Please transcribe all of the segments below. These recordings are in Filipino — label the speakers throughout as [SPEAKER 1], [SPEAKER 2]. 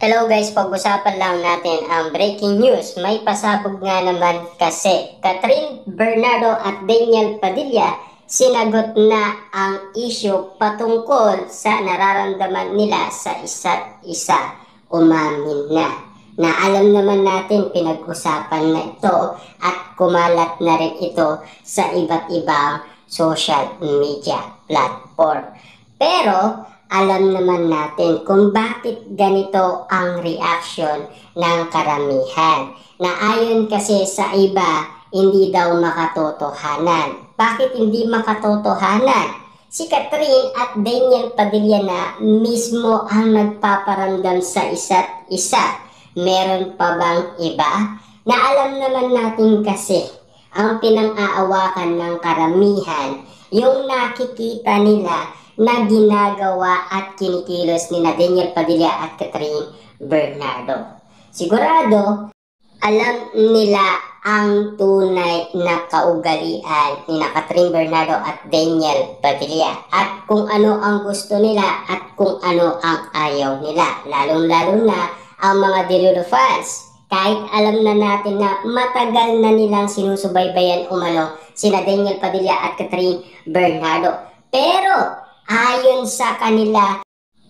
[SPEAKER 1] Hello guys, pag-usapan lang natin ang breaking news. May pasabog nga naman kasi Catherine Bernardo at Daniel Padilla sinagot na ang issue patungkol sa nararamdaman nila sa isa't isa. Umamin na alam naman natin pinag-usapan na ito at kumalat na rin ito sa iba't ibang social media platform. Pero alam naman natin kung bakit ganito ang reaction ng karamihan. Na ayon kasi sa iba, hindi daw makatotohanan. Bakit hindi makatotohanan? Si Catherine at Daniel Padilla na mismo ang nagpaparamdam sa isa't isa. Meron pa bang iba? Na alam naman natin kasi ang pinang-aawakan ng karamihan, yung nakikita nila na ginagawa at kinikilos ni Daniel Padilla at Catherine Bernardo. Sigurado, alam nila ang tunay na kaugalian ni Catherine Bernardo at Daniel Padilla at kung ano ang gusto nila at kung ano ang ayaw nila. Lalong-lalo na ang mga Delulu fans. Kahit alam na natin na matagal na nilang sinusubaybayan umano sina Daniel Padilla at Catherine Bernardo. Pero ayon sa kanila,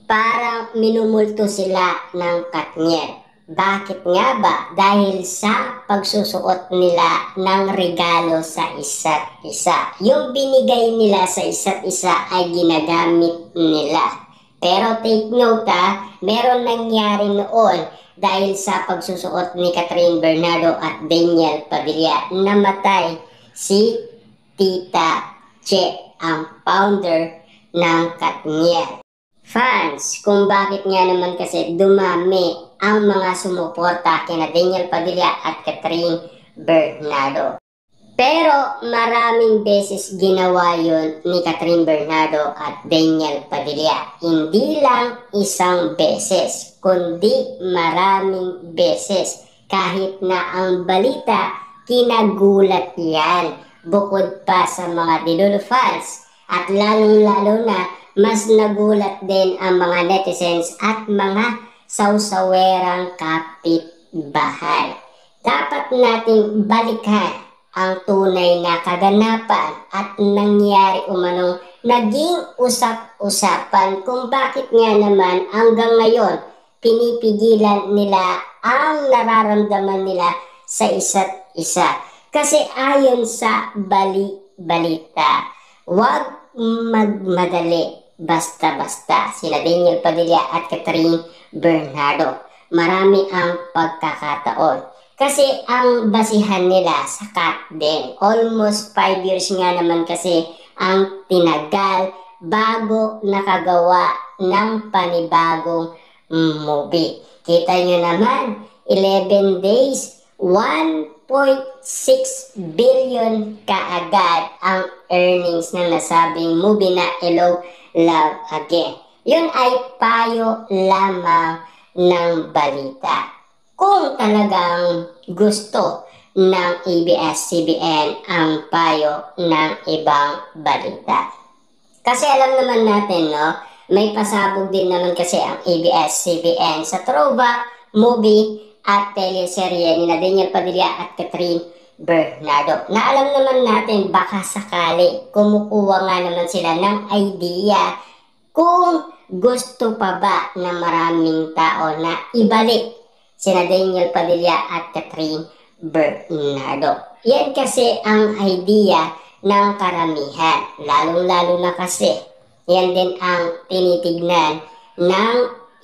[SPEAKER 1] parang minumulto sila ng Katniel. Bakit nga ba? Dahil sa pagsusuot nila ng regalo sa isa't isa. Yung binigay nila sa isa't isa ay ginagamit nila. Pero take note meron nangyari noon dahil sa pagsusuot ni Catherine Bernardo at Daniel Padilla. Namatay si Tita Che, ang founder ng Katniel. Fans, kung bakit nga naman kasi dumami ang mga sumuporta kina Daniel Padilla at Catherine Bernardo. Pero maraming beses ginawa yun ni Catherine Bernardo at Daniel Padilla. Hindi lang isang beses, kundi maraming beses. Kahit na ang balita, kinagulat yan. Bukod pa sa mga Delulu fans. At lalong-lalo na, mas nagulat din ang mga netizens at mga sawsawerang kapitbahay. Dapat nating balikan ang tunay na kaganapan at nangyari umanong naging usap-usapan kung bakit nga naman hanggang ngayon pinipigilan nila ang nararamdaman nila sa isa't isa. Kasi ayon sa balita, huwag magmadali basta-basta sila Daniel Padilla at Catherine Bernardo. Marami ang pagkakataon. Kasi ang basihan nila sa cut din. Almost 5 years nga naman kasi ang tinagal bago nakagawa ng panibagong movie. Kita nyo naman, 11 days, 1.6 billion kaagad ang earnings ng nasabing movie na Hello, Love Again. Yun ay payo lamang ng balita. Kung talagang gusto ng ABS-CBN ang payo ng ibang balita. Kasi alam naman natin, no, may pasabog din naman kasi ang ABS-CBN sa throwback movie at teleserye ni Daniel Padilla at Catherine Bernardo. Na alam naman natin baka sakali kumukuha nga naman sila ng idea kung gusto pa ba ng maraming tao na ibalik sina Daniel Padilla at Catherine Bernardo. Yan kasi ang idea ng karamihan. Lalong-lalo na kasi yan din ang tinitignan ng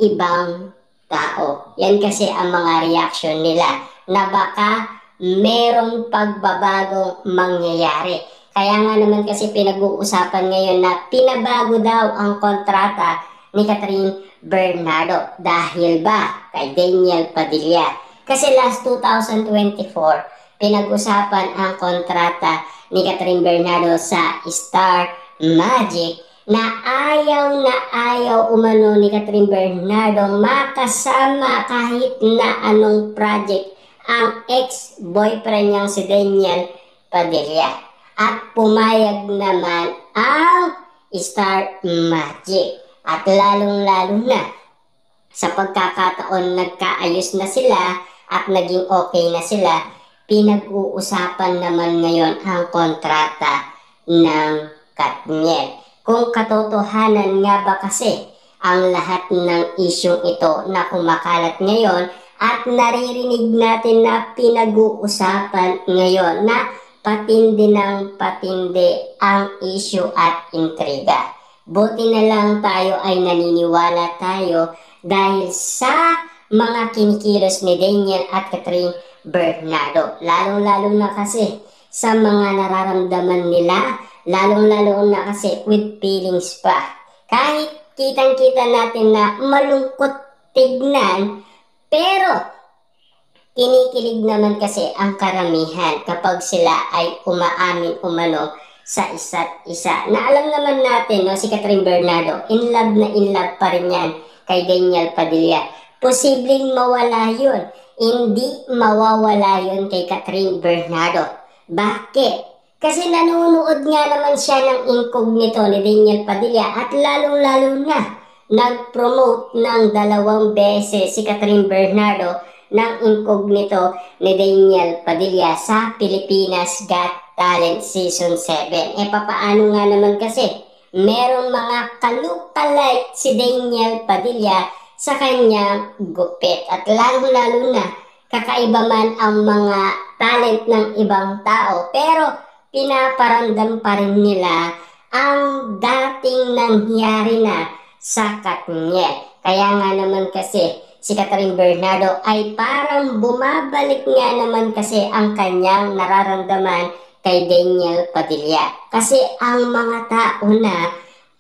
[SPEAKER 1] ibang tao. Yan kasi ang mga reaction nila na baka merong pagbabagong mangyayari. Kaya nga naman kasi pinag-uusapan ngayon na pinabago daw ang kontrata ni Catherine Bernardo. Dahil ba kay Daniel Padilla? Kasi last 2024, pinag-usapan ang kontrata ni Catherine Bernardo sa Star Magic na ayaw umano ni Catherine Bernardo makasama kahit na anong project ang ex-boyfriend niyang si Daniel Padilla. At pumayag naman ang Star Magic. At lalong-lalo na sa pagkakataon nagkaayos na sila at naging okay na sila, pinag-uusapan naman ngayon ang kontrata ng Katniel. Kung katotohanan nga ba kasi ang lahat ng isyong ito na kumakalat ngayon at naririnig natin na pinag-uusapan ngayon na patindi ng patindi ang issue at intriga. Buti na lang tayo ay naniniwala tayo dahil sa mga kinikilos ni Daniel at Catherine Bernardo. Lalong-lalo na kasi sa mga nararamdaman nila, lalong-lalo na kasi with feelings pa. Kahit kitang-kita natin na malungkot tignan, pero kinikilig naman kasi ang karamihan kapag sila ay umaamin umano sa isa't isa. Na alam naman natin, no, si Catherine Bernardo, in love pa rin yan kay Daniel Padilla. Posibleng mawala yun. Hindi mawawala yun kay Catherine Bernardo. Bakit? Kasi nanonood nga naman siya ng incognito ni Daniel Padilla at lalong-lalo na nag-promote ng 2 beses si Catherine Bernardo ng incognito ni Daniel Padilla sa Pilipinas Got Talent Season 7. Papaano nga naman kasi merong mga kalukalike si Daniel Padilla sa kanyang gupit at lalo-lalo na kakaiba man ang mga talent ng ibang tao pero pinaparamdam pa rin nila ang dating nangyari na sa Katniel. Kaya nga naman kasi si Catherine Bernardo ay parang bumabalik nga naman kasi ang kanyang nararamdaman kay Daniel Padilla. Kasi ang mga tao na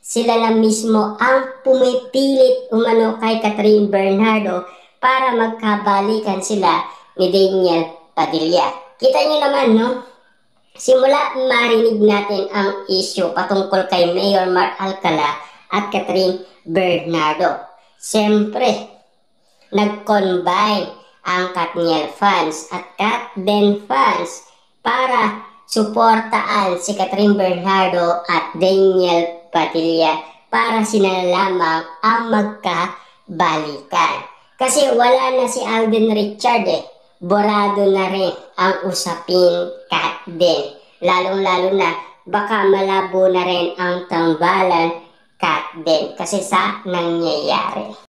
[SPEAKER 1] sila na mismo ang pumipilit umano kay Catherine Bernardo para magkabalikan sila ni Daniel Padilla. Kita niyo naman, no? Simula marinig natin ang issue patungkol kay Mayor Mark Alcala at Catherine Bernardo. Siyempre, nag-combine ang Katniel fans at Katden fans para suportaan si Catherine Bernardo at Daniel Padilla para sila lamang ang magkabalikan. Kasi wala na si Alden Richard Borado na rin ang usapin Katden. Lalong-lalo na baka malabo na rin ang tambalan Katden kasi sa nangyayari.